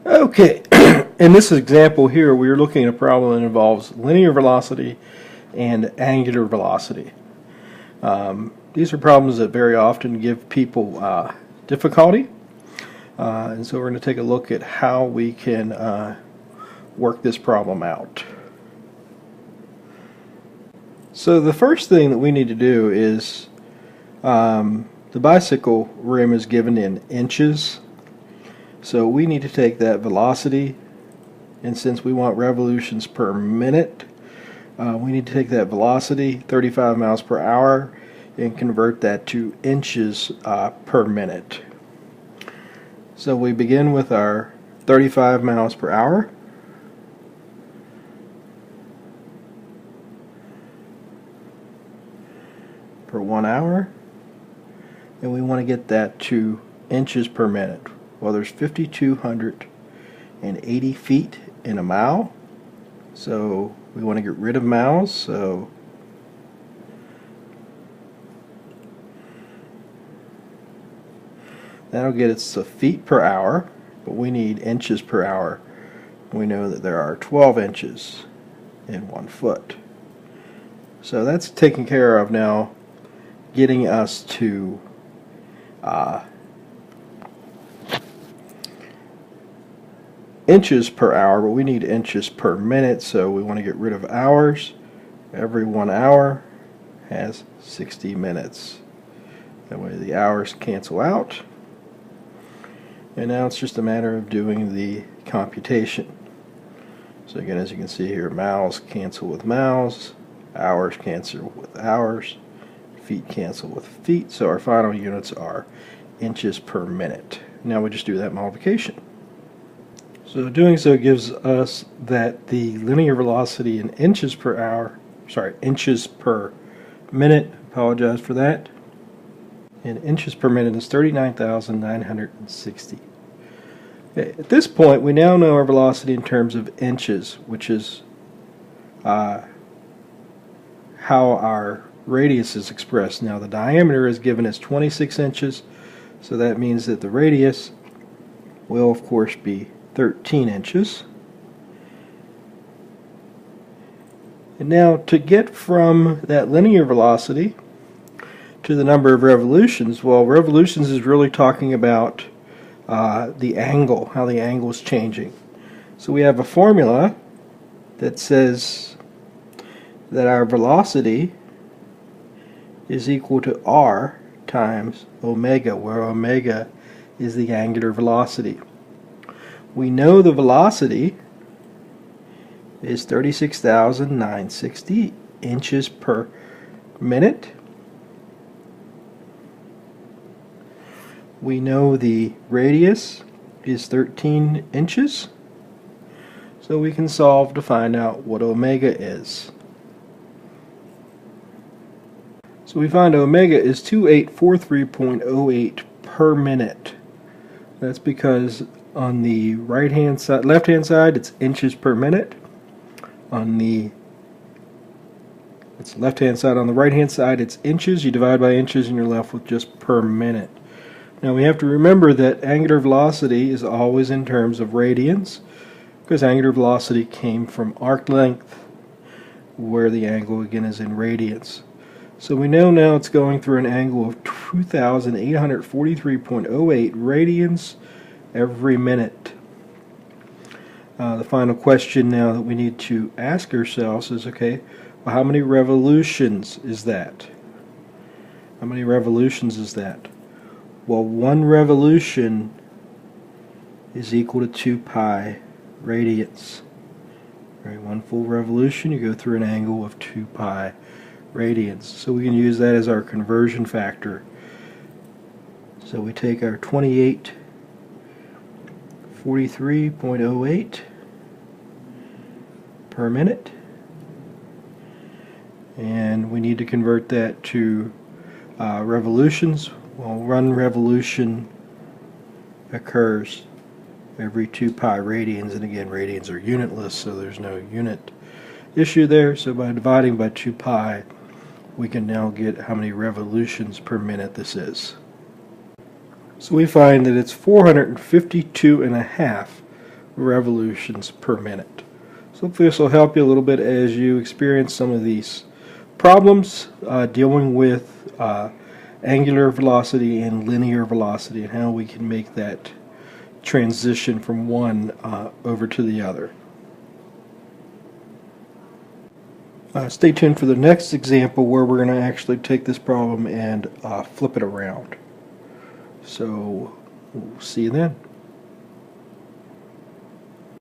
Okay, in this example here, we are looking at a problem that involves linear velocity and angular velocity. These are problems that very often give people difficulty, and so we're going to take a look at how we can work this problem out. So the first thing that we need to do is the bicycle rim is given in inches. So we need to take that velocity, and since we want revolutions per minute, we need to take that velocity, 35 miles per hour, and convert that to inches per minute. So we begin with our 35 miles per hour. Per 1 hour, and we want to get that to inches per minute. Well, there's 5,280 feet in a mile, so we want to get rid of miles, so that'll get us to feet per hour, but we need inches per hour. We know that there are 12 inches in 1 foot. So that's taken care of now, getting us to inches per hour, but we need inches per minute, so we want to get rid of hours. Every 1 hour has 60 minutes. That way the hours cancel out. And now it's just a matter of doing the computation. So again, as you can see here, miles cancel with miles, hours cancel with hours, feet cancel with feet, so our final units are inches per minute. Now we just do that multiplication. So doing so gives us that the linear velocity in inches per hour, inches per minute, apologize for that, in inches per minute is 39,960. Okay, at this point we now know our velocity in terms of inches, which is how our radius is expressed. Now the diameter is given as 26 inches, so that means that the radius will of course be 13 inches. And now to get from that linear velocity to the number of revolutions, well, revolutions is really talking about the angle, how the angle is changing. So we have a formula that says that our velocity is equal to r times omega, where omega is the angular velocity. We know the velocity is 36,960 inches per minute. We know the radius is 13 inches, so we can solve to find out what omega is. So we find omega is 2843.08 per minute. That's because on the right-hand side, left-hand side, it's inches per minute. On the left-hand side. On the right-hand side, it's inches. You divide by inches, and you're left with just per minute. Now we have to remember that angular velocity is always in terms of radians, because angular velocity came from arc length, where the angle again is in radians. So we know now it's going through an angle of 2,843.08 radians every minute. The final question now that we need to ask ourselves is, okay, well, how many revolutions is that? How many revolutions is that? Well, 1 revolution is equal to 2 pi radians. Right, 1 full revolution, you go through an angle of 2 pi radians. So we can use that as our conversion factor. So we take our 2843.08 per minute, and we need to convert that to revolutions. Well, 1 revolution occurs every 2 pi radians, and again, radians are unitless, so there's no unit issue there. So by dividing by 2 pi, we can now get how many revolutions per minute this is. So we find that it's 452.5 revolutions per minute. So hopefully this will help you a little bit as you experience some of these problems dealing with angular velocity and linear velocity, and how we can make that transition from one over to the other. Stay tuned for the next example where we're going to actually take this problem and flip it around. So we'll see you then.